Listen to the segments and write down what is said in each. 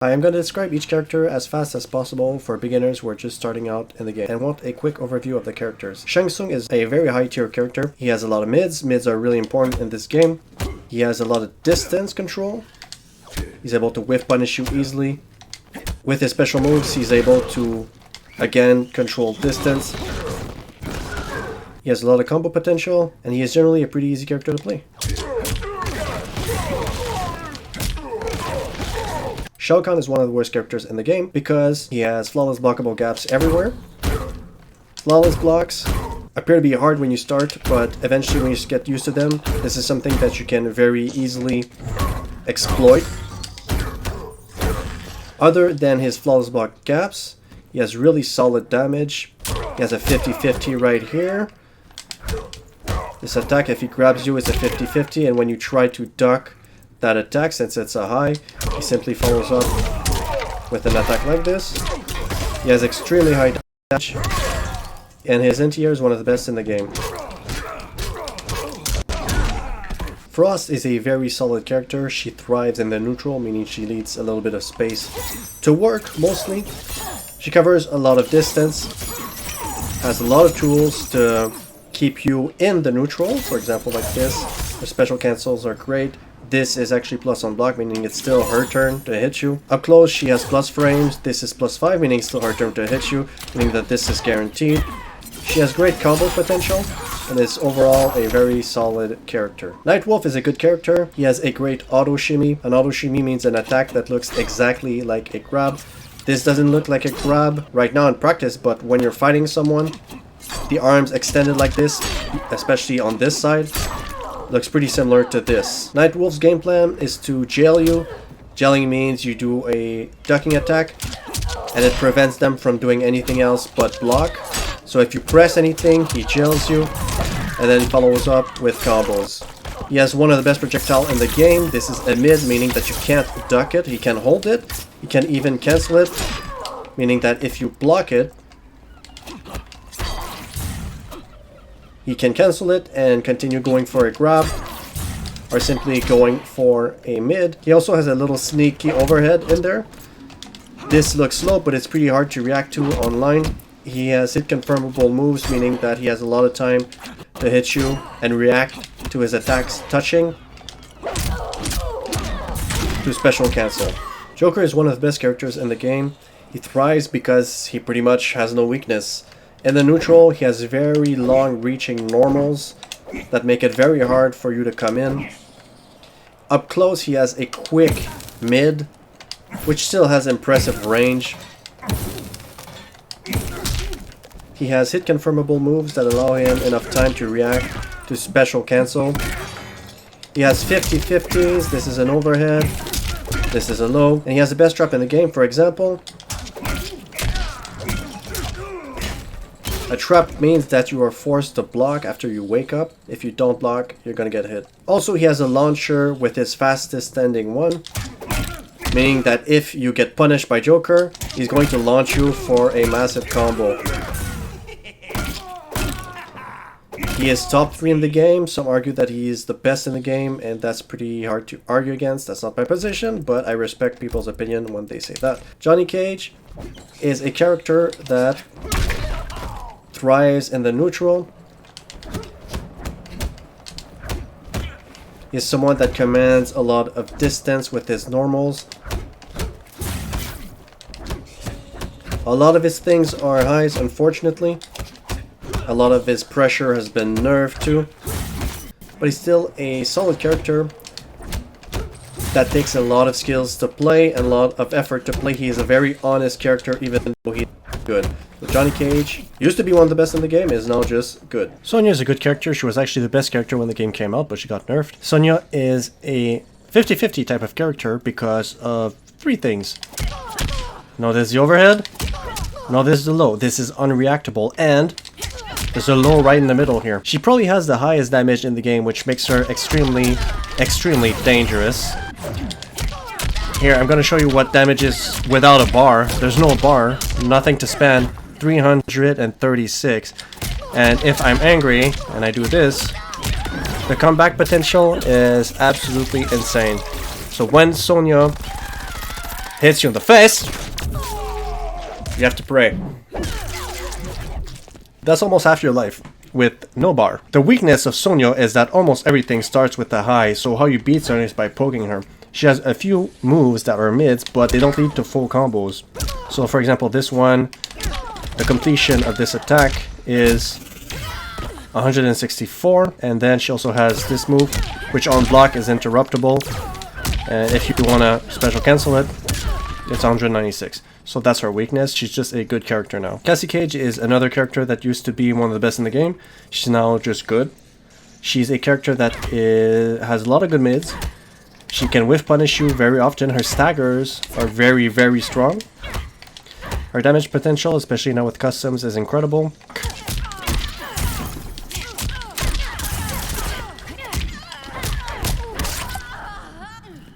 I am going to describe each character as fast as possible for beginners who are just starting out in the game and want a quick overview of the characters. Shang Tsung is a very high tier character. He has a lot of mids. Mids are really important in this game. He has a lot of distance control. He's able to whiff punish you easily. With his special moves, he's able to, again, control distance. He has a lot of combo potential, and he is generally a pretty easy character to play. Shao Kahn is one of the worst characters in the game because he has flawless blockable gaps everywhere. Flawless blocks appear to be hard when you start, but eventually when you get used to them, this is something that you can very easily exploit. Other than his flawless block gaps, he has really solid damage. He has a 50-50 right here. This attack, if he grabs you, is a 50-50, and when you try to duck that attack, since it's a high, he simply follows up with an attack like this. He has extremely high damage, and his anti-air is one of the best in the game. Frost is a very solid character. She thrives in the neutral, meaning she needs a little bit of space to work, mostly. She covers a lot of distance, has a lot of tools to keep you in the neutral, for example like this. Her special cancels are great. This is actually plus on block, meaning it's still her turn to hit you. Up close, she has plus frames. This is +5, meaning it's still her turn to hit you, meaning that this is guaranteed. She has great combo potential, and is overall a very solid character. Nightwolf is a good character. He has a great auto shimmy. An auto shimmy means an attack that looks exactly like a grab. This doesn't look like a grab right now in practice, but when you're fighting someone, the arms extended like this, especially on this side, looks pretty similar to this. Nightwolf's game plan is to jail you. Jailing means you do a ducking attack, and it prevents them from doing anything else but block. So if you press anything, he jails you, and then follows up with combos. He has one of the best projectiles in the game. This is a mid, meaning that you can't duck it. He can hold it. He can even cancel it, meaning that if you block it, he can cancel it and continue going for a grab, or simply going for a mid. He also has a little sneaky overhead in there. This looks slow, but it's pretty hard to react to online. He has hit confirmable moves, meaning that he has a lot of time to hit you and react to his attacks touching to special cancel. Joker is one of the best characters in the game. He thrives because he pretty much has no weakness. In the neutral, he has very long reaching normals that make it very hard for you to come in. Up close, he has a quick mid, which still has impressive range. He has hit confirmable moves that allow him enough time to react to special cancel. He has 50-50s, this is an overhead, this is a low, and he has the best trap in the game. For example, a trap means that you are forced to block after you wake up. If you don't block, you're gonna get hit. Also, he has a launcher with his fastest standing one, meaning that if you get punished by Joker, he's going to launch you for a massive combo. He is top 3 in the game. Some argue that he is the best in the game, and that's pretty hard to argue against. That's not my position, but I respect people's opinion when they say that. Johnny Cage is a character that thrives in the neutral. He is someone that commands a lot of distance with his normals. A lot of his things are highs, unfortunately. A lot of his pressure has been nerfed too. But he's still a solid character that takes a lot of skills to play and a lot of effort to play. He is a very honest character, even though he's good. But Johnny Cage used to be one of the best in the game, is now just good. Sonya is a good character. She was actually the best character when the game came out, but she got nerfed. Sonya is a 50-50 type of character because of 3 things. No, there's the overhead. No, this is the low. This is unreactable, and there's a low right in the middle here. She probably has the highest damage in the game, which makes her extremely dangerous. Here, I'm gonna show you what damage is without a bar. There's no bar, nothing to spend. 336. And if I'm angry and I do this, the comeback potential is absolutely insane. So when Sonya hits you in the face, you have to pray. That's almost half your life with no bar. The weakness of Sonya is that almost everything starts with a high, so how you beat Sonya is by poking her. She has a few moves that are mids, but they don't lead to full combos. So for example, this one, the completion of this attack is 164, and then she also has this move, which on block is interruptible, and if you want to special cancel it, it's 196. So that's her weakness. She's just a good character now. Cassie Cage is another character that used to be one of the best in the game. She's now just good. She's a character that has a lot of good mids. She can whiff punish you very often. Her staggers are very, very strong. Her damage potential, especially now with customs, is incredible.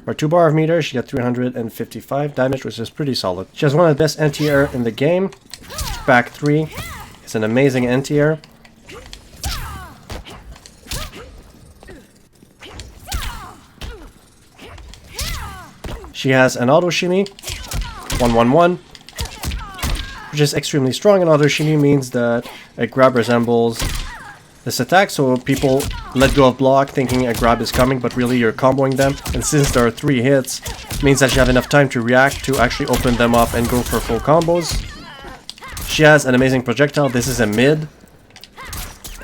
For 2 bar of meter, she got 355 damage, which is pretty solid. She has one of the best anti-air in the game. Back 3 is an amazing anti-air. She has an auto shimmy, 111, which is extremely strong. An auto shimmy means that a grab resembles this attack, so people let go of block thinking a grab is coming, but really you're comboing them. And since there are 3 hits, it means that you have enough time to react to actually open them up and go for full combos. She has an amazing projectile. This is a mid,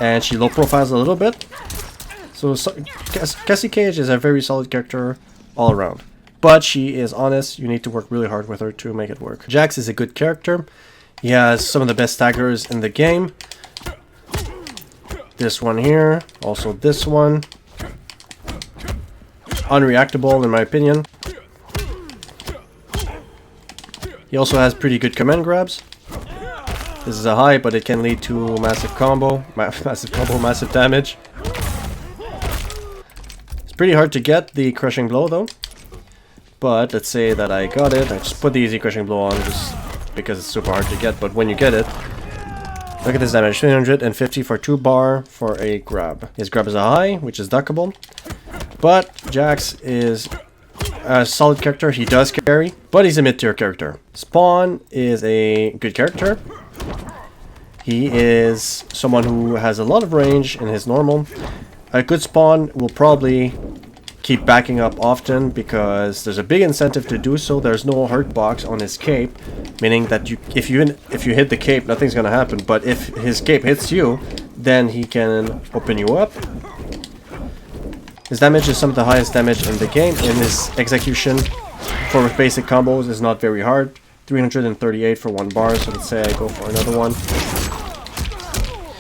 and she low profiles a little bit. So Cassie Cage is a very solid character all around. But she is honest, you need to work really hard with her to make it work. Jax is a good character. He has some of the best staggers in the game. This one here, also this one. Unreactable in my opinion. He also has pretty good command grabs. This is a high, but it can lead to massive combo. Massive damage. It's pretty hard to get the crushing blow though. But let's say that I got it. I just put the easy crushing blow on just because it's super hard to get, but when you get it, look at this damage, 350 for 2 bar for a grab. His grab is a high, which is duckable. But Jax is a solid character. He does carry, but he's a mid-tier character. Spawn is a good character. He is someone who has a lot of range in his normal. A good Spawn will probably keep backing up often because there's a big incentive to do so. There's no hurt box on his cape, meaning that if you hit the cape, nothing's gonna happen. But if his cape hits you, then he can open you up. His damage is some of the highest damage in the game, and his execution for basic combos is not very hard. 338 for 1 bar, so let's say I go for another one.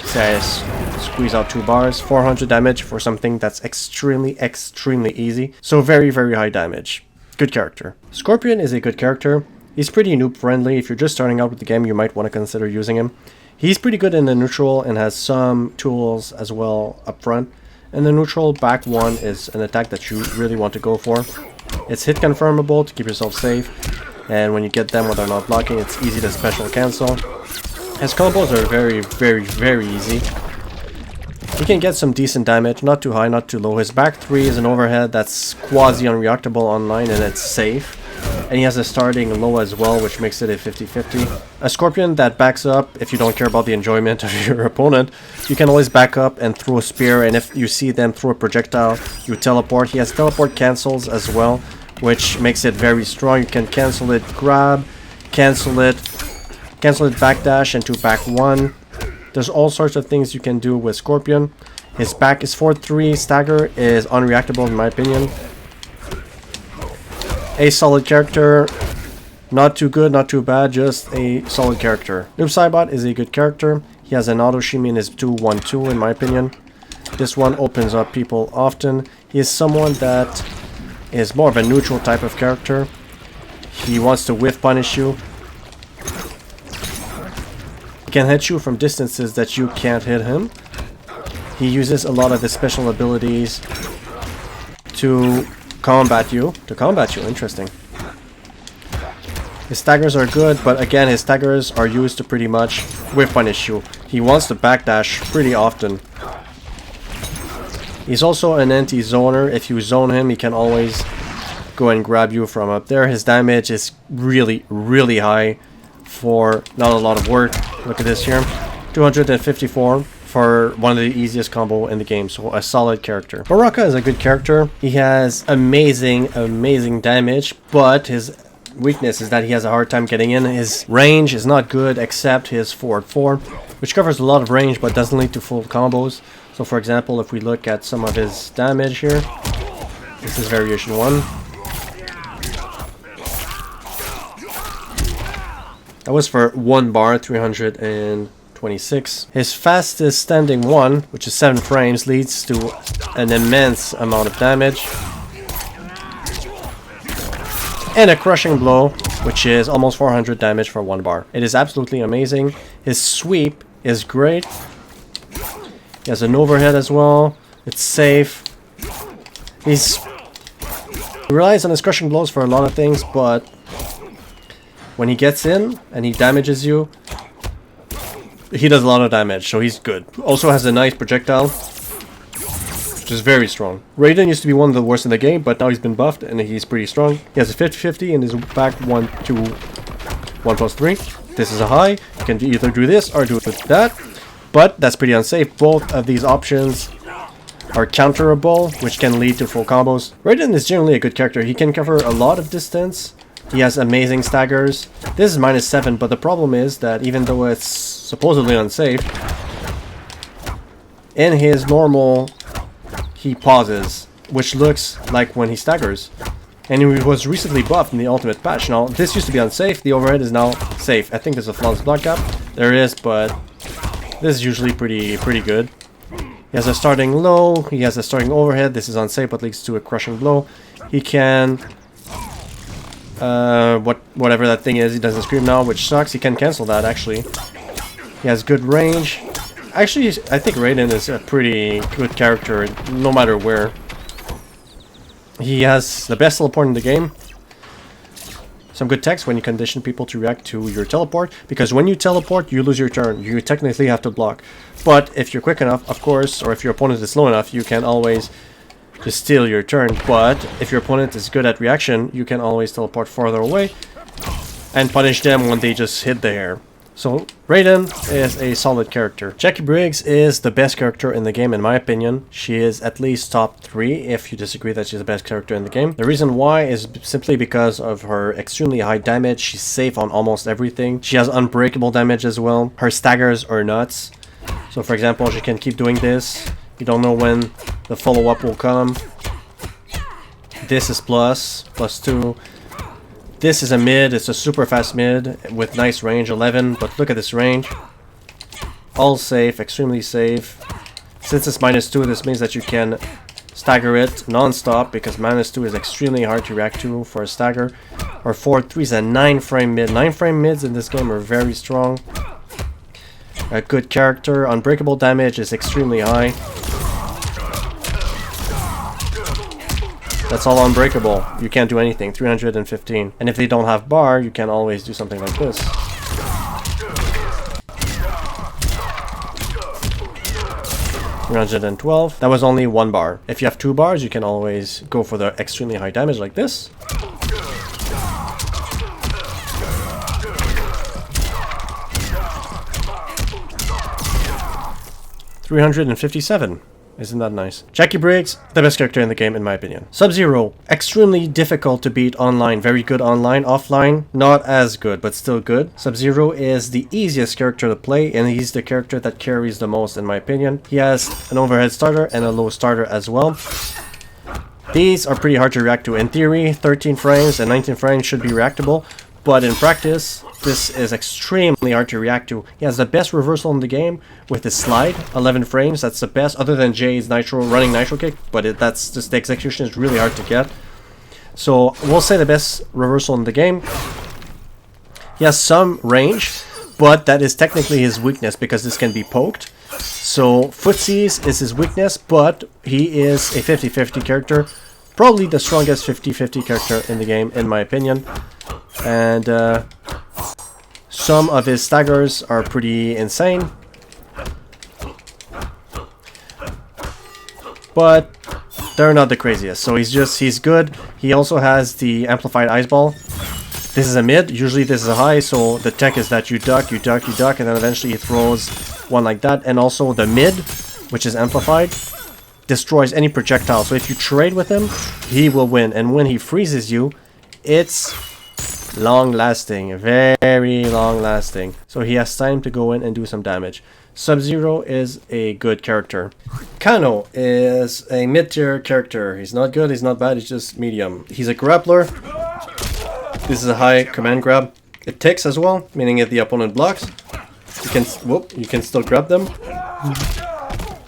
Say I squeeze out 2 bars, 400 damage for something that's extremely easy. So very, very high damage. Good character. Scorpion is a good character. He's pretty noob friendly. If you're just starting out with the game, you might want to consider using him. He's pretty good in the neutral and has some tools as well up front. And the neutral back 1 is an attack that you really want to go for. It's hit confirmable to keep yourself safe. And when you get them when they're not blocking, it's easy to special cancel. His combos are very easy. He can get some decent damage, not too high, not too low. His back 3 is an overhead that's quasi-unreactable online and it's safe. And he has a starting low as well, which makes it a 50-50. A Scorpion that backs up, if you don't care about the enjoyment of your opponent, you can always back up and throw a spear, and if you see them throw a projectile, you teleport. He has teleport cancels as well, which makes it very strong. You can cancel it, grab, cancel it backdash into back 1. There's all sorts of things you can do with Scorpion. His back is 4-3, stagger is unreactable in my opinion. A solid character, not too good, not too bad, just a solid character. Noob Saibot is a good character. He has an auto shimmy in his 2-1-2 in my opinion. This one opens up people often. He is someone that is more of a neutral type of character. He wants to whiff punish you. He can hit you from distances that you can't hit him. He uses a lot of his special abilities to combat you. Interesting. His staggers are good, but again, his staggers are used to pretty much whiff punish you. He wants to backdash pretty often. He's also an anti-zoner. If you zone him, he can always go and grab you from up there. His damage is really, really high for not a lot of work. Look at this here. 254 for one of the easiest combo in the game, so a solid character. Baraka is a good character. He has amazing damage, but his weakness is that he has a hard time getting in. His range is not good except his forward 4, which covers a lot of range but doesn't lead to full combos. So for example, if we look at some of his damage here, this is variation 1. That was for 1 bar, 326. His fastest standing 1, which is 7 frames, leads to an immense amount of damage. And a crushing blow, which is almost 400 damage for 1 bar. It is absolutely amazing. His sweep is great. He has an overhead as well. It's safe. He relies on his crushing blows for a lot of things, but when he gets in and he damages you, he does a lot of damage, so he's good. Also has a nice projectile, which is very strong. Raiden used to be one of the worst in the game, but now he's been buffed and he's pretty strong. He has a 50-50 and his back 1+3. This is a high. You can either do this or do it with that, but that's pretty unsafe. Both of these options are counterable, which can lead to full combos. Raiden is generally a good character. He can cover a lot of distance. He has amazing staggers. This is -7, but the problem is that even though it's supposedly unsafe, in his normal, he pauses, which looks like when he staggers. And he was recently buffed in the ultimate patch. Now, this used to be unsafe. The overhead is now safe. I think there's a flawless block gap. There is, but this is usually pretty good. He has a starting low, he has a starting overhead. This is unsafe but leads to a crushing blow. He can whatever that thing is, he doesn't scream now, which sucks. He can cancel that actually. He has good range. Actually, I think Raiden is a pretty good character no matter where. He has the best teleport in the game. Some good text when you condition people to react to your teleport, because when you teleport, you lose your turn. You technically have to block. But if you're quick enough, of course, or if your opponent is slow enough, you can always just steal your turn. But if your opponent is good at reaction, you can always teleport farther away and punish them when they just hit the air. So Raiden is a solid character. Jacqui Briggs is the best character in the game in my opinion. She is at least top 3 if you disagree that she's the best character in the game. The reason why is simply because of her extremely high damage. She's safe on almost everything. She has unbreakable damage as well. Her staggers are nuts. So for example, she can keep doing this. You don't know when the follow-up will come. This is +2. This is a mid, it's a super fast mid with nice range, 11, but look at this range. All safe, extremely safe. Since it's -2, this means that you can stagger it non-stop, because -2 is extremely hard to react to for a stagger. Our 4-3 is a 9 frame mid. 9 frame mids in this game are very strong. A good character. Unbreakable damage is extremely high. That's all unbreakable. You can't do anything. 315. And if they don't have bar, you can always do something like this. $312. That was only 1 bar. If you have 2 bars, you can always go for the extremely high damage like this. $357. Isn't that nice? Jacqui Briggs, the best character in the game in my opinion. Sub-Zero, extremely difficult to beat online. Very good online. Offline, not as good, but still good. Sub-Zero is the easiest character to play, and he's the character that carries the most in my opinion. He has an overhead starter and a low starter as well. These are pretty hard to react to. In theory, 13 frames and 19 frames should be reactable, but in practice, this is extremely hard to react to. He has the best reversal in the game with his slide, 11 frames. That's the best, other than Jade's running nitro kick, but that's just the execution is really hard to get. So we'll say the best reversal in the game. He has some range, but that is technically his weakness because this can be poked. So footsies is his weakness, but he is a 50-50 character. Probably the strongest 50-50 character in the game, in my opinion. And some of his staggers are pretty insane. But they're not the craziest. So he's good. He also has the amplified ice ball. This is a mid, usually this is a high, so the tech is that you duck, and then eventually he throws one like that. And also the mid, which is amplified, destroys any projectile. So if you trade with him, he will win. And when he freezes you, it's long lasting, very long lasting. So he has time to go in and do some damage. Sub-Zero is a good character. Kano is a mid-tier character. He's not good, he's not bad, he's just medium. He's a grappler. This is a high command grab. It ticks as well, meaning if the opponent blocks, you can still grab them.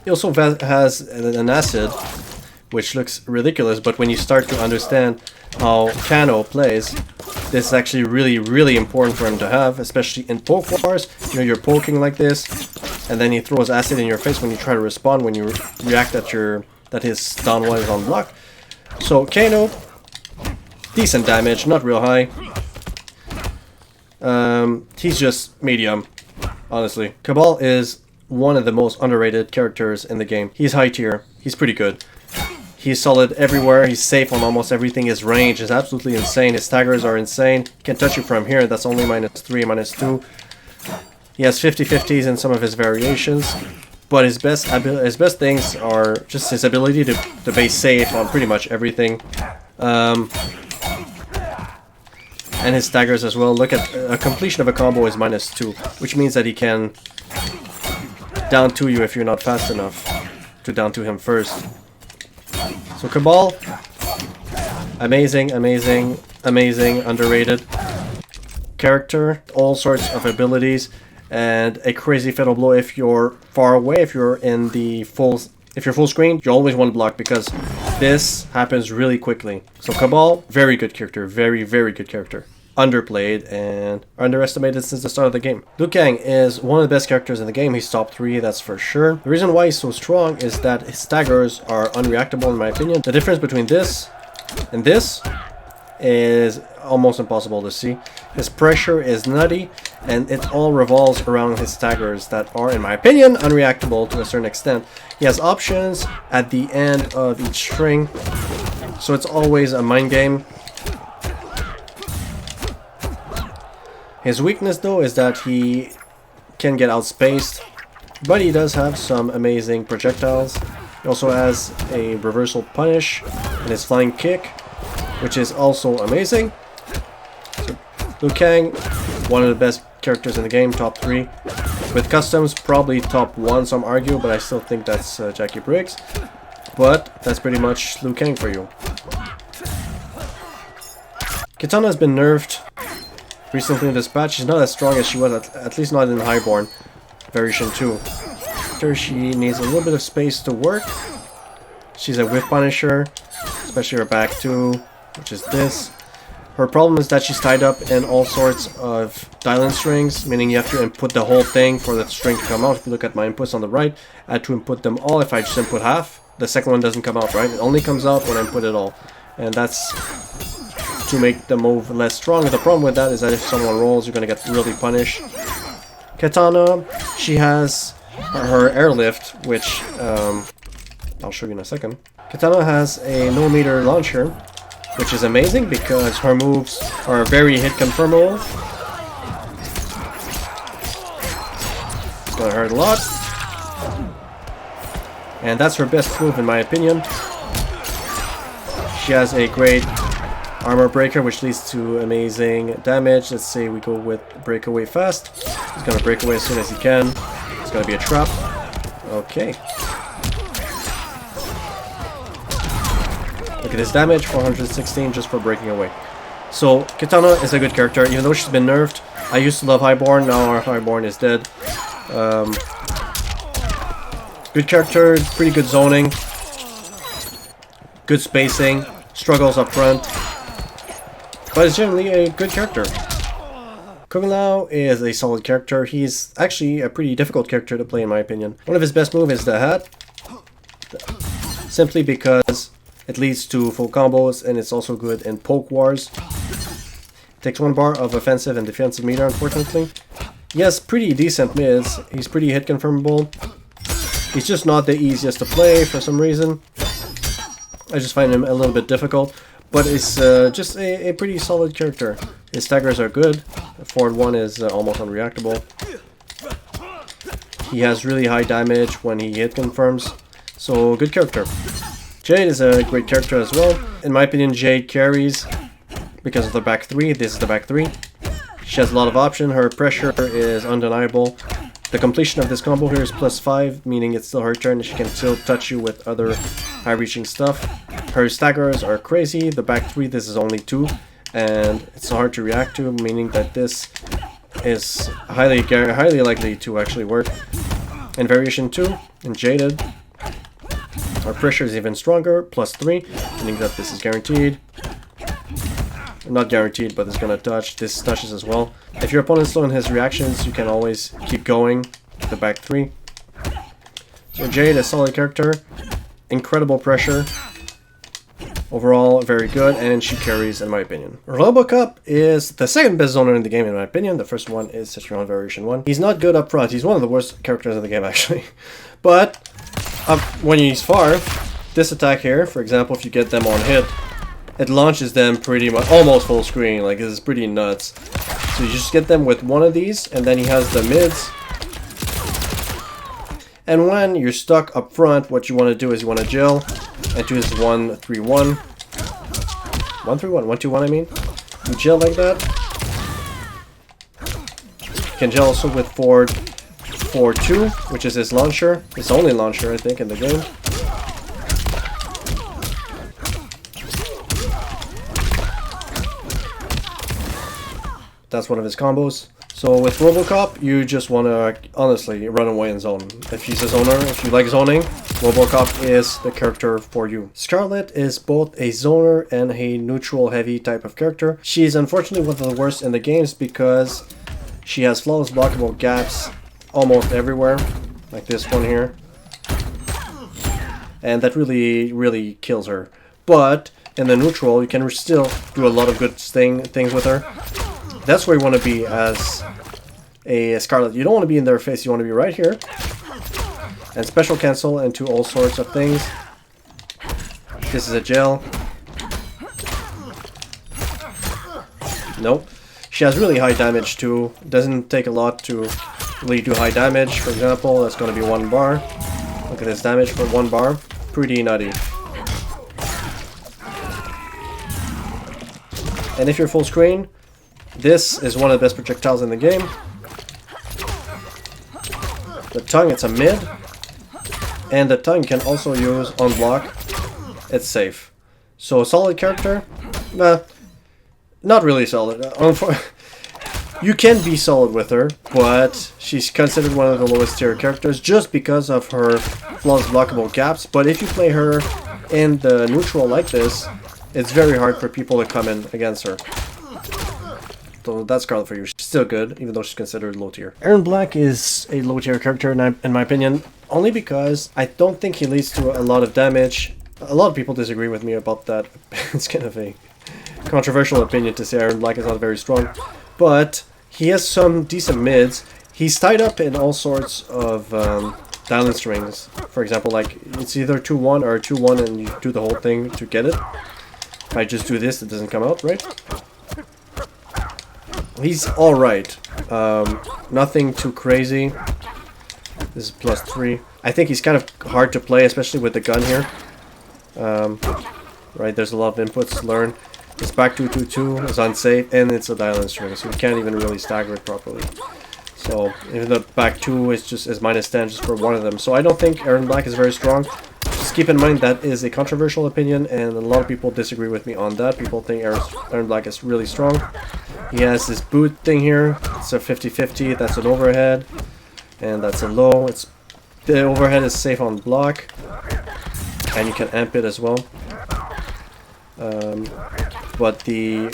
He also has an acid, which looks ridiculous, but when you start to understand how Kano plays, this is actually really important for him to have, especially in poke wars. You know, you're poking like this, and then he throws acid in your face when you try to respond, when you react that his down one is on block. So Kano, decent damage, not real high. He's just medium, honestly. Kabal is one of the most underrated characters in the game. He's high tier, he's pretty good. He's solid everywhere, he's safe on almost everything, his range is absolutely insane, his staggers are insane. He can touch you from here, that's only -3, -2. He has 50-50s in some of his variations, but his best things are just his ability to base safe on pretty much everything. And his staggers as well. Look at a completion of a combo is -2, which means that he can down 2 you if you're not fast enough to down 2 him first. So Kabal, amazing, underrated character, all sorts of abilities, and a crazy fatal blow if you're far away. If you're full screen, you always want to block because this happens really quickly. So Kabal, very good character, very good character. Underplayed and underestimated since the start of the game. Liu Kang is one of the best characters in the game. He's top 3, that's for sure. The reason why he's so strong is that his staggers are unreactable in my opinion. The difference between this and this is almost impossible to see. His pressure is nutty and it all revolves around his staggers that are, in my opinion, unreactable to a certain extent. He has options at the end of each string, so it's always a mind game. His weakness though is that he can get outspaced, but he does have some amazing projectiles. He also has a reversal punish and his flying kick, which is also amazing. So, Liu Kang, one of the best characters in the game, top 3. With customs, probably top 1, some argue, but I still think that's Jacqui Briggs. But that's pretty much Liu Kang for you. Kitana has been nerfed recently in this patch. She's not as strong as she was, at least not in Highborn version 2. She needs a little bit of space to work. She's a whiff punisher, especially her back 2, which is this. Her problem is that she's tied up in all sorts of dial-in strings, meaning you have to input the whole thing for the string to come out. If you look at my inputs on the right, I had to input them all. If I just input half, the second one doesn't come out, right? It only comes out when I input it all. And that's to make the move less strong. The problem with that is that if someone rolls, you're going to get really punished. Kitana, she has her airlift, which I'll show you in a second. Kitana has a no-meter launcher, which is amazing because her moves are very hit confirmable. It's gonna hurt a lot. And that's her best move in my opinion. She has a great armor breaker, which leads to amazing damage. Let's say we go with breakaway fast. He's gonna break away as soon as he can. It's gonna be a trap. Okay. Look at this damage, 416 just for breaking away. So Kitana is a good character, even though she's been nerfed. I used to love Highborn, now our Highborn is dead. Good character, pretty good zoning, good spacing, struggles up front, but it's generally a good character. Kung Lao is a solid character. He's actually a pretty difficult character to play in my opinion. One of his best moves is the hat, simply because it leads to full combos and it's also good in poke wars. It takes 1 bar of offensive and defensive meter, unfortunately. He has pretty decent mids. He's pretty hit confirmable. He's just not the easiest to play for some reason. I just find him a little bit difficult. but it's just a pretty solid character. His staggers are good. Forward 1 is almost unreactable. He has really high damage when he hit confirms, so good character. Jade is a great character as well. In my opinion, Jade carries because of the back 3. This is the back 3. She has a lot of options. Her pressure is undeniable. The completion of this combo here is +5, meaning it's still her turn. She can still touch you with other high-reaching stuff. Her staggers are crazy. The back 3, this is only 2, and it's hard to react to, meaning that this is highly likely to actually work. In variation 2, in Jaded, our pressure is even stronger, +3, meaning that this is guaranteed. Not guaranteed, but it's gonna touch. This touches as well. If your opponent's slow in his reactions, you can always keep going. The back 3. So Jade, a solid character, incredible pressure. Overall, very good, and she carries, in my opinion. Robocop is the second best zoner in the game, in my opinion. The first one is Cetrion Variation 1. He's not good up front. He's one of the worst characters in the game, actually. But when he's far, this attack here, for example, if you get them on hit, it launches them pretty much, almost full screen. Like, this is pretty nuts. So you just get them with one of these, and then he has the mids. And when you're stuck up front, what you want to do is you want to gel and do this 1-3-1. 1-3-1, 1-2-1 I mean. You gel like that. You can gel also with forward 4-2, which is his launcher. His only launcher, I think, in the game. That's one of his combos. So with Robocop, you just want to honestly run away and zone. If he's a zoner, if you like zoning, Robocop is the character for you. Skarlet is both a zoner and a neutral heavy type of character. She is unfortunately one of the worst in the games because she has flawless blockable gaps almost everywhere, like this one here. And that really kills her. But in the neutral, you can still do a lot of good things with her. That's where you want to be as a Skarlet. You don't want to be in their face, you want to be right here. And special cancel into all sorts of things. This is a gel. Nope. She has really high damage too. Doesn't take a lot to really do high damage. For example, that's going to be 1 bar. Look at this damage for 1 bar. Pretty nutty. And if you're full screen, this is one of the best projectiles in the game. The tongue, it's a mid. And the tongue you can also use on block. It's safe. So, solid character? Not really solid. You can be solid with her, but she's considered one of the lowest tier characters just because of her flawless blockable gaps. But if you play her in the neutral like this, it's very hard for people to come in against her. So that's Skarlet for you. She's still good, even though she's considered low tier. Erron Black is a low tier character in my opinion, only because I don't think he leads to a lot of damage. A lot of people disagree with me about that. It's kind of a controversial opinion to say Erron Black is not very strong. But he has some decent mids. He's tied up in all sorts of dial-in strings. For example, like it's either 2-1 or 2-1 and you do the whole thing to get it. If I just do this, it doesn't come out, right? He's alright. Nothing too crazy. This is +3. I think he's kind of hard to play, especially with the gun here. Right, there's a lot of inputs to learn. This back 2-2-2 is unsafe, and it's a dial-in string, so you can't even really stagger it properly. So, even the back 2 is just -10 just for one of them. So I don't think Erron Black is very strong. Just keep in mind that is a controversial opinion, and a lot of people disagree with me on that. People think Erron Black is really strong. He has this boot thing here. It's a 50-50. That's an overhead, and that's a low. The overhead is safe on block, and you can amp it as well. But the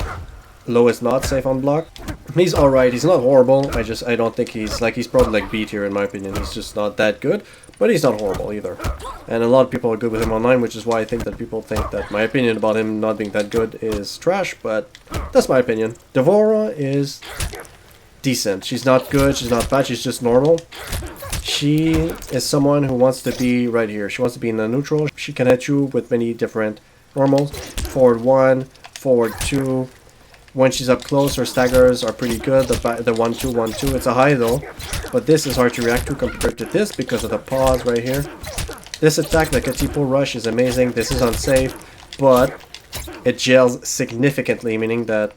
low is not safe on block. He's alright. He's not horrible. I don't think he's probably like B tier in my opinion. He's just not that good, but he's not horrible either. And a lot of people are good with him online, which is why I think that people think that my opinion about him not being that good is trash, but that's my opinion. Devora is decent. She's not good, she's not bad, she's just normal. She is someone who wants to be right here. She wants to be in the neutral. She can hit you with many different normal. Forward 1, forward 2. When she's up close, her staggers are pretty good. The 1-2, 1-2. It's a high though, but this is hard to react to compared to this because of the pause right here. This attack, the Katipo Rush, is amazing. This is unsafe, but it gels significantly, meaning that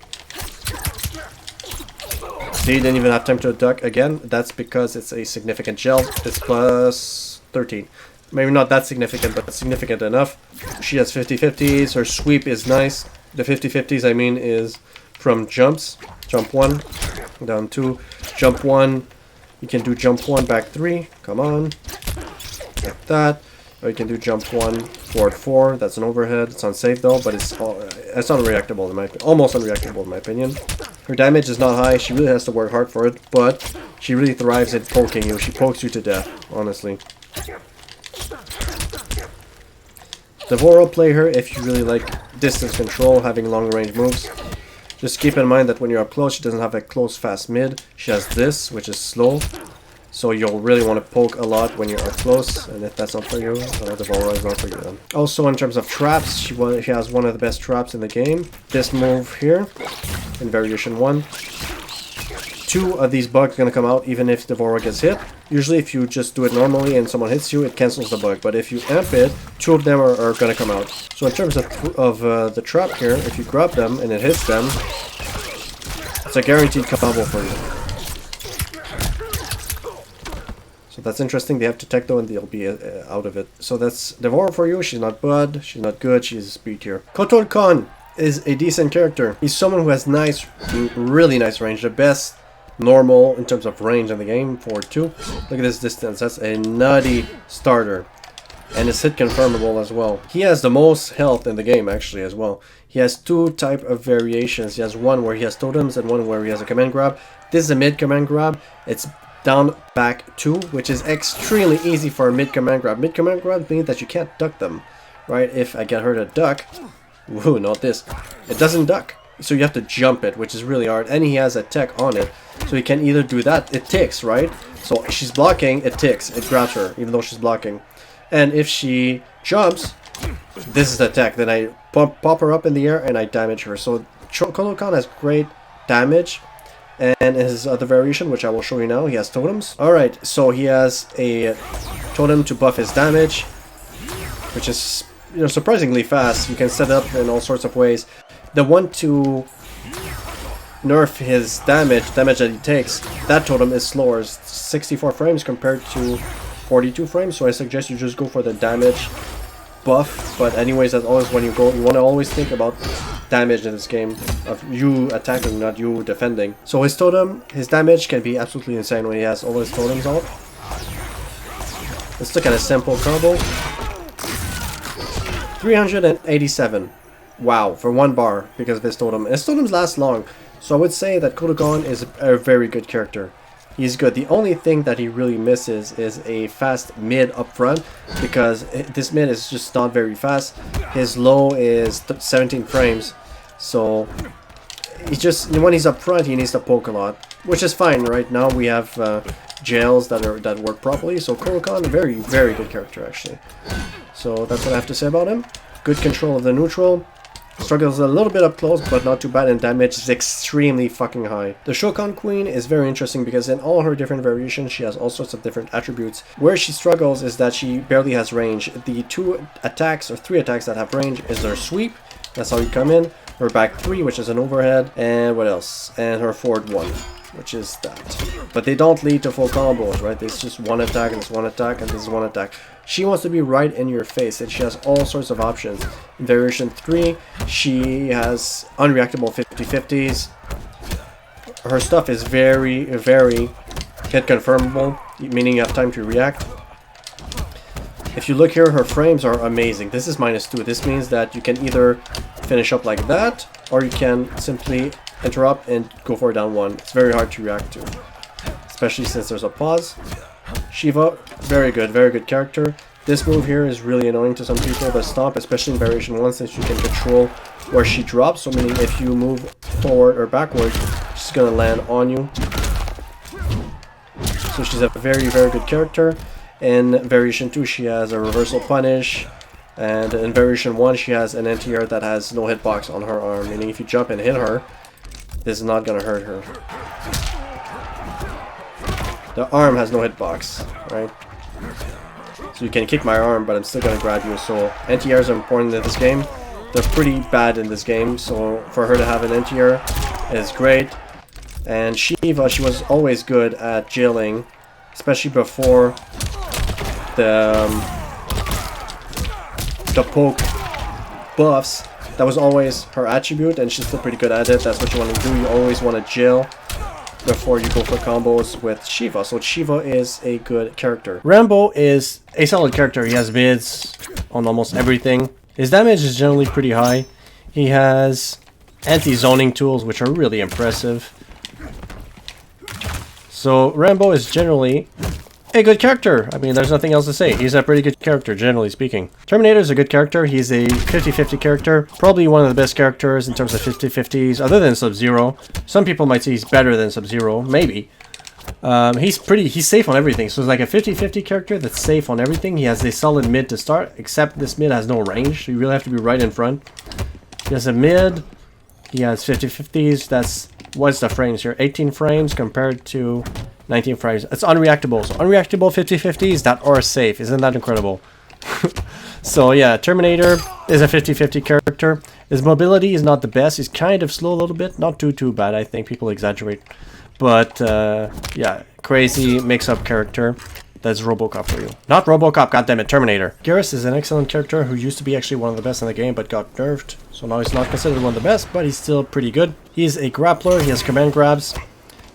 they didn't even have time to duck again. That's because it's a significant gel. It's plus 13. Maybe not that significant, but significant enough. She has 50-50s. Her sweep is nice. The 50-50s, I mean, is from jumps. Jump 1, down 2. Jump 1. You can do jump 1, back 3. Come on. Like that. Or you can do jump 1, forward 4. That's an overhead. It's unsafe though, but it's unreactable in my opinion. Almost unreactable in my opinion. Her damage is not high. She really has to work hard for it, but she really thrives at poking you. She pokes you to death, honestly. Devoro, play her if you really like distance control, having long range moves. Just keep in mind that when you're up close, she doesn't have a close fast mid. She has this, which is slow. So you'll really want to poke a lot when you're up close, and if that's not for you, Devoro is not for you then. Also, in terms of traps, she has one of the best traps in the game. This move here, in variation 1. 2 of these bugs are going to come out even if Devoro gets hit. Usually if you just do it normally and someone hits you, it cancels the bug. But if you amp it, 2 of them are going to come out. So in terms of the trap here, if you grab them and it hits them, it's a guaranteed combo for you. So that's interesting. They have to tech though and they'll be out of it. So that's Devoro for you. She's not bad. She's not good. She's B tier. Kotal Kahn is a decent character. He's someone who has nice, really nice range. The best normal in terms of range in the game. Forward 2. Look at this distance. That's a nutty starter. And it's hit confirmable as well. He has the most health in the game actually as well. He has 2 type of variations. He has one where he has totems and one where he has a command grab. This is a mid command grab. It's down back 2, which is extremely easy for a mid command grab. Mid command grab means that you can't duck them, right? If I get her to duck, woohoo, not this. It doesn't duck, so you have to jump it, which is really hard. And he has a tech on it, so he can either do that. It ticks, right? So she's blocking, it ticks, it grabs her, even though she's blocking. And if she jumps, this is the tech. Then I pop her up in the air and I damage her. So Kotal Kahn has great damage. And his other variation, which I will show you now, he has totems. Alright, so he has a totem to buff his damage, which is, you know, surprisingly fast. You can set it up in all sorts of ways. The one to nerf his damage that he takes, that totem is slower. It's 64 frames compared to 42 frames, so I suggest you just go for the damage buff. But anyways, that's always when you go, you want to always think about damage in this game, of you attacking, not you defending. So his totem, his damage can be absolutely insane when he has all his totems out. Let's look at a simple combo. 387. Wow, for 1 bar because of his totem. His totems last long, so I would say that Kotal Kahn is a very good character. He's good. The only thing that he really misses is a fast mid up front, because this mid is just not very fast. His low is 17 frames, so he just, when he's up front, he needs to poke a lot, which is fine. Right now we have jails that work properly, so Kotal Kahn, a very, very good character actually. So that's what I have to say about him. Good control of the neutral. Struggles a little bit up close, but not too bad, and damage is extremely fucking high. The Shao Kahn Queen is very interesting because in all her different variations, she has all sorts of different attributes. Where she struggles is that she barely has range. The 2 attacks or 3 attacks that have range is her sweep. That's how you come in. Her back 3, which is an overhead, and what else? And her forward 1, which is that. But they don't lead to full combos, right? It's just 1 attack, and it's 1 attack, and this is 1 attack. She wants to be right in your face, and she has all sorts of options. In variation 3, she has unreactable 50-50s. Her stuff is very, very hit confirmable, meaning you have time to react. If you look here, her frames are amazing. This is -2. This means that you can either finish up like that, or you can simply interrupt and go for a down 1. It's very hard to react to, especially since there's a pause. Sheeva, very good character. This move here is really annoying to some people, the stomp, especially in variation 1, since you can control where she drops, so meaning if you move forward or backward, she's gonna land on you. So she's a very, very good character. In variation 2, she has a reversal punish, And in variation 1, she has an anti-air that has no hitbox on her arm, meaning if you jump and hit her, this is not gonna hurt her. The arm has no hitbox, right? So you can kick my arm, but I'm still gonna grab you. So anti-airs are important in this game. They're pretty bad in this game, so for her to have an anti-air is great. And Sheeva, she was always good at jailing, especially before the poke buffs. That was always her attribute, and she's still pretty good at it. That's what you want to do. You always want to jail before you go for combos with Sheeva. So Sheeva is a good character. Rambo is a solid character. He has mids on almost everything. His damage is generally pretty high. He has anti-zoning tools, which are really impressive. So Rambo is generally a good character. I mean, there's nothing else to say. He's a pretty good character, generally speaking. Terminator is a good character. He's a 50-50 character. Probably one of the best characters in terms of 50-50s, other than Sub-Zero. Some people might say he's better than Sub-Zero. Maybe. He's safe on everything. So it's like a 50-50 character that's safe on everything. He has a solid mid to start, except this mid has no range. So you really have to be right in front. He has a mid. He has 50-50s. That's... What's the frames here? 18 frames compared to 19 frames. It's unreactable. So unreactable 50-50s that are safe. Isn't that incredible? So yeah, Terminator is a 50-50 character. His mobility is not the best. He's kind of slow a little bit. Not too bad, I think. People exaggerate. But yeah, crazy mix-up character. That's Robocop for you. Not Robocop, goddammit, Terminator. Geras is an excellent character who used to be actually one of the best in the game, but got nerfed. So now he's not considered one of the best, but he's still pretty good. He's a grappler. He has command grabs.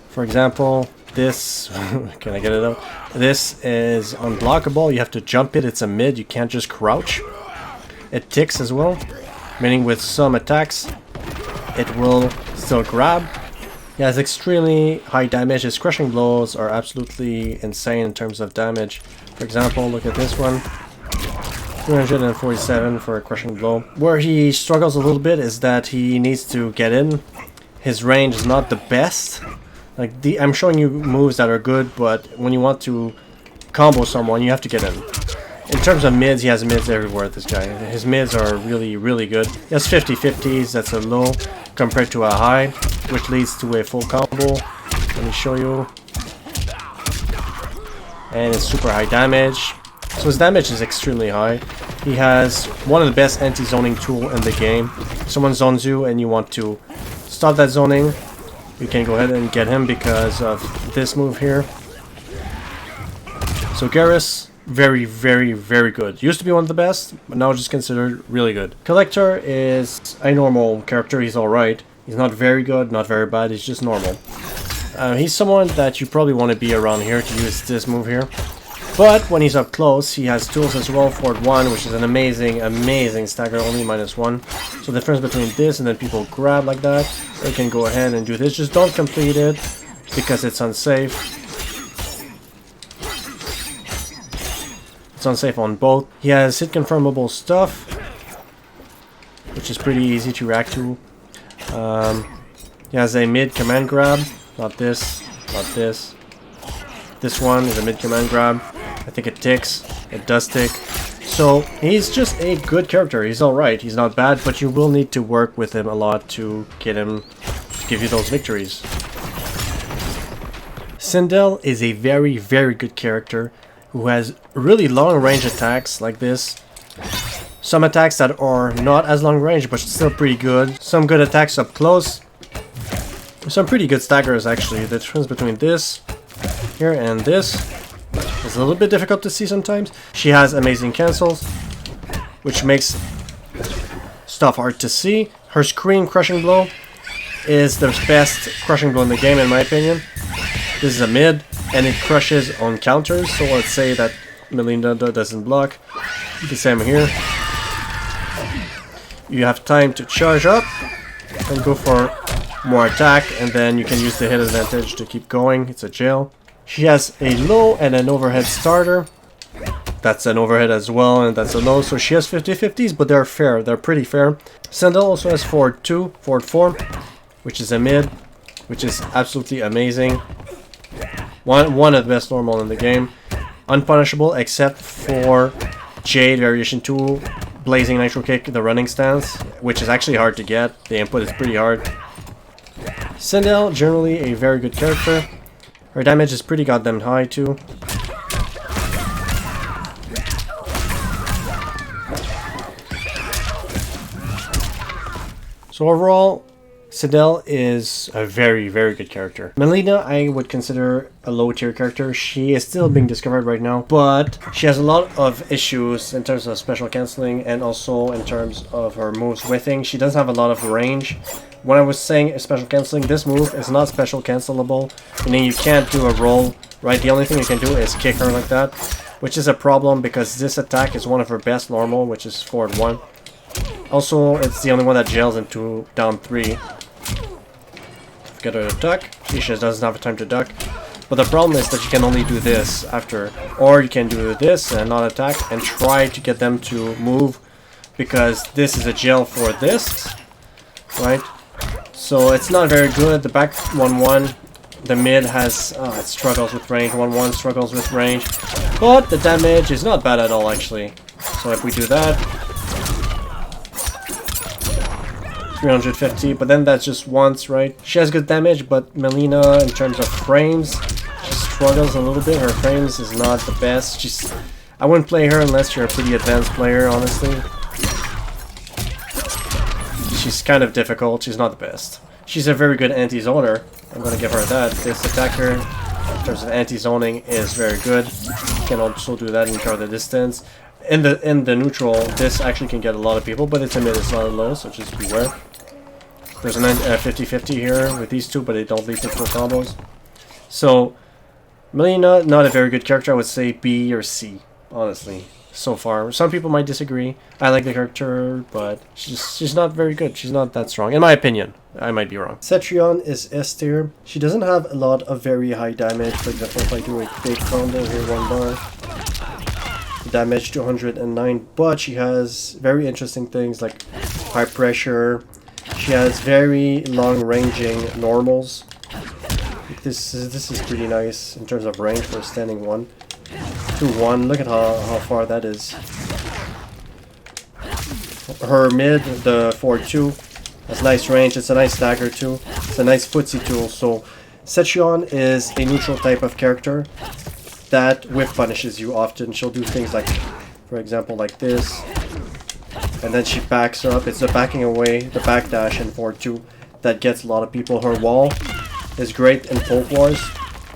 For example, this... Can I get it out? This is unblockable. You have to jump it. It's a mid. You can't just crouch. It ticks as well, meaning with some attacks, it will still grab. He has extremely high damage. His crushing blows are absolutely insane in terms of damage. For example, look at this one. 347 for a crushing blow. Where he struggles a little bit is that he needs to get in. His range is not the best. Like I'm showing you moves that are good, but when you want to combo someone, you have to get in. In terms of mids, he has mids everywhere, this guy. His mids are really, really good. He has 50-50s, that's a low compared to a high, which leads to a full combo. Let me show you. And it's super high damage. So his damage is extremely high. He has one of the best anti-zoning tool in the game. If someone zones you and you want to stop that zoning, you can go ahead and get him because of this move here. So Geras, very, very, very good. Used to be one of the best, but now just considered really good. Kollector is a normal character. He's alright. He's not very good, not very bad. He's just normal. He's someone that you probably want to be around here to use this move here. But when he's up close, he has tools as well. Forward 1, which is an amazing, amazing stagger, only -1. So the difference between this and then people grab like that, they can go ahead and do this. Just don't complete it because it's unsafe. It's unsafe on both. He has hit confirmable stuff, which is pretty easy to react to. He has a mid command grab, not this, not this. This one is a mid command grab. I think it ticks. It does tick. So he's just a good character. He's alright. He's not bad, but you will need to work with him a lot to get him to give you those victories. Sindel is a very, very good character who has really long range attacks like this. Some attacks that are not as long range, but still pretty good. Some good attacks up close. Some pretty good staggers, actually. The difference between this here and this is a little bit difficult to see sometimes. She has amazing cancels, which makes stuff hard to see. Her screen crushing blow is the best crushing blow in the game, in my opinion. This is a mid, and it crushes on counters. So let's say that Mileena doesn't block. The same here. You have time to charge up and go for more attack, and then you can use the hit advantage to keep going. It's a jail. She has a low and an overhead starter. That's an overhead as well, and that's a low. So she has 50-50s, but they're fair. They're pretty fair. Sindel also has forward 2, forward 4, which is a mid, which is absolutely amazing. One of the best normal in the game. Unpunishable except for Jade variation 2. Blazing Nitro Kick, the running stance, which is actually hard to get. The input is pretty hard. Sindel, generally a very good character. Her damage is pretty goddamn high too. So overall, Sindel is a very, very good character. Mileena, I would consider a low tier character. She is still being discovered right now, but she has a lot of issues in terms of special cancelling and also in terms of her moves whiffing. She doesn't have a lot of range. When I was saying special cancelling, this move is not special cancelable, meaning you can't do a roll, right? The only thing you can do is kick her like that, which is a problem because this attack is one of her best normal, which is forward 1. Also, it's the only one that jails into down 3. Get her to duck. She just doesn't have time to duck. But the problem is that you can only do this after. Or you can do this and not attack and try to get them to move because this is a jail for this, right? So it's not very good. The back 1-1. The mid has, it struggles with range. 1-1 struggles with range. But the damage is not bad at all actually. So if we do that, 350, but then that's just once, right? She has good damage, but Mileena, in terms of frames, she struggles a little bit. Her frames is not the best. I wouldn't play her unless you're a pretty advanced player, honestly. She's kind of difficult. She's not the best. She's a very good anti-zoner. I'm gonna give her that. This attacker, in terms of anti-zoning, is very good. You can also do that in terms of distance. In the neutral, this actually can get a lot of people, but it's a mid, it's not a low, so just beware. There's a 50-50 here with these two, but they don't lead to full combos. So, Mileena, not a very good character. I would say B or C, honestly, so far. Some people might disagree. I like the character, but she's not very good. She's not that strong, in my opinion. I might be wrong. Cetrion is S tier. She doesn't have a lot of very high damage. For example, if I do a big combo here, 1 bar. Damage 209, but she has very interesting things like high pressure. She has very long ranging normals. This is pretty nice in terms of range for a standing 1. 2-1, look at how far that is. Her mid, the 4-2, has nice range. It's a nice dagger too. It's a nice footsie tool. So Cetrion is a neutral type of character that whiff punishes you often. She'll do things like, for example, like this, and then she backs up. It's the backing away, the backdash in 4-2 that gets a lot of people. Her wall is great in Folk Wars.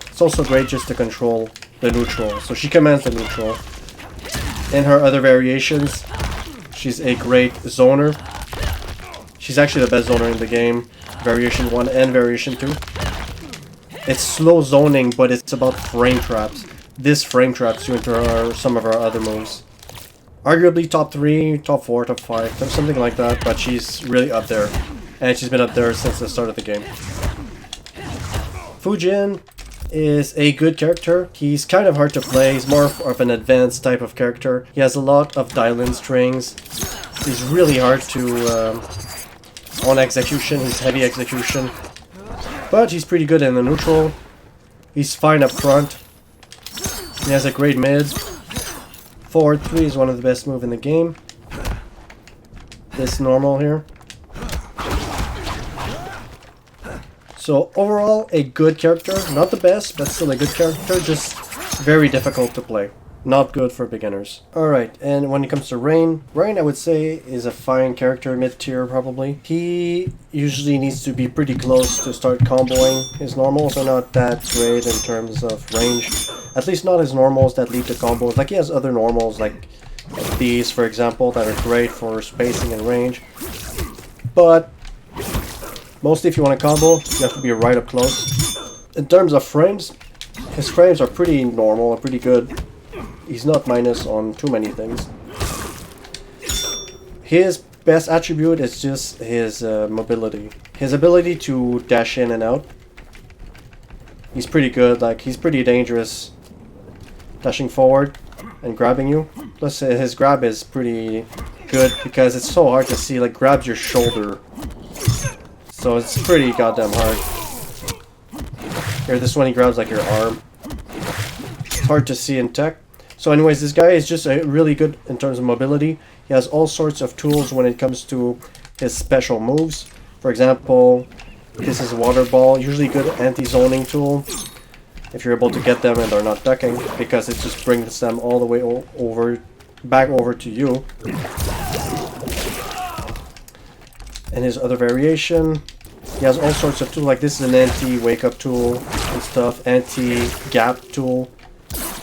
It's also great just to control the neutral. So she commands the neutral. In her other variations, she's a great zoner. She's actually the best zoner in the game. Variation 1 and Variation 2. It's slow zoning, but it's about frame traps. This frame traps you into some of our other moves. Arguably top 3, top 4, top 5, something like that, but she's really up there. And she's been up there since the start of the game. Fujin is a good character. He's kind of hard to play. He's more of an advanced type of character. He has a lot of dial-in strings. He's really hard to on execution. He's heavy execution. But he's pretty good in the neutral. He's fine up front. He has a great mid. Forward 3 is one of the best moves in the game. This normal here. So overall, a good character. Not the best, but still a good character. Just very difficult to play. Not good for beginners. Alright, and when it comes to Rain, I would say is a fine character, mid-tier probably. He usually needs to be pretty close to start comboing. His normals are not that great in terms of range. At least not his normals that lead to combos. Like he has other normals like these, for example, that are great for spacing and range. But mostly if you want to combo, you have to be right up close. In terms of frames, his frames are pretty normal and pretty good. He's not minus on too many things. His best attribute is just his mobility. His ability to dash in and out. He's pretty good, like he's pretty dangerous dashing forward and grabbing you. Plus his grab is pretty good because it's so hard to see, like grabs your shoulder. So it's pretty goddamn hard. Here, this one he grabs like your arm. It's hard to see in tech. So anyways, this guy is just really good in terms of mobility. He has all sorts of tools when it comes to his special moves. For example, this is a water ball, usually good anti-zoning tool if you're able to get them and they're not ducking, because it just brings them all the way back over to you. And his other variation, he has all sorts of tools, like this is an anti-wake up tool and stuff, anti-gap tool.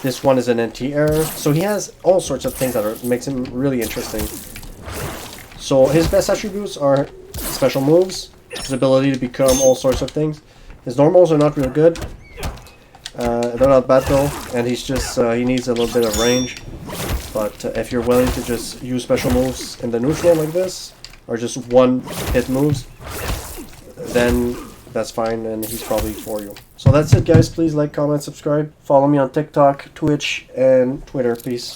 This one is an anti-air. So he has all sorts of things that makes him really interesting. So his best attributes are special moves, his ability to become all sorts of things. His normals are not real good. They're not bad though, and he's just he needs a little bit of range. But if you're willing to just use special moves in the neutral like this, or just one hit moves, then that's fine, and he's probably for you. So that's it, guys. Please like, comment, subscribe. Follow me on TikTok, Twitch, and Twitter. Peace.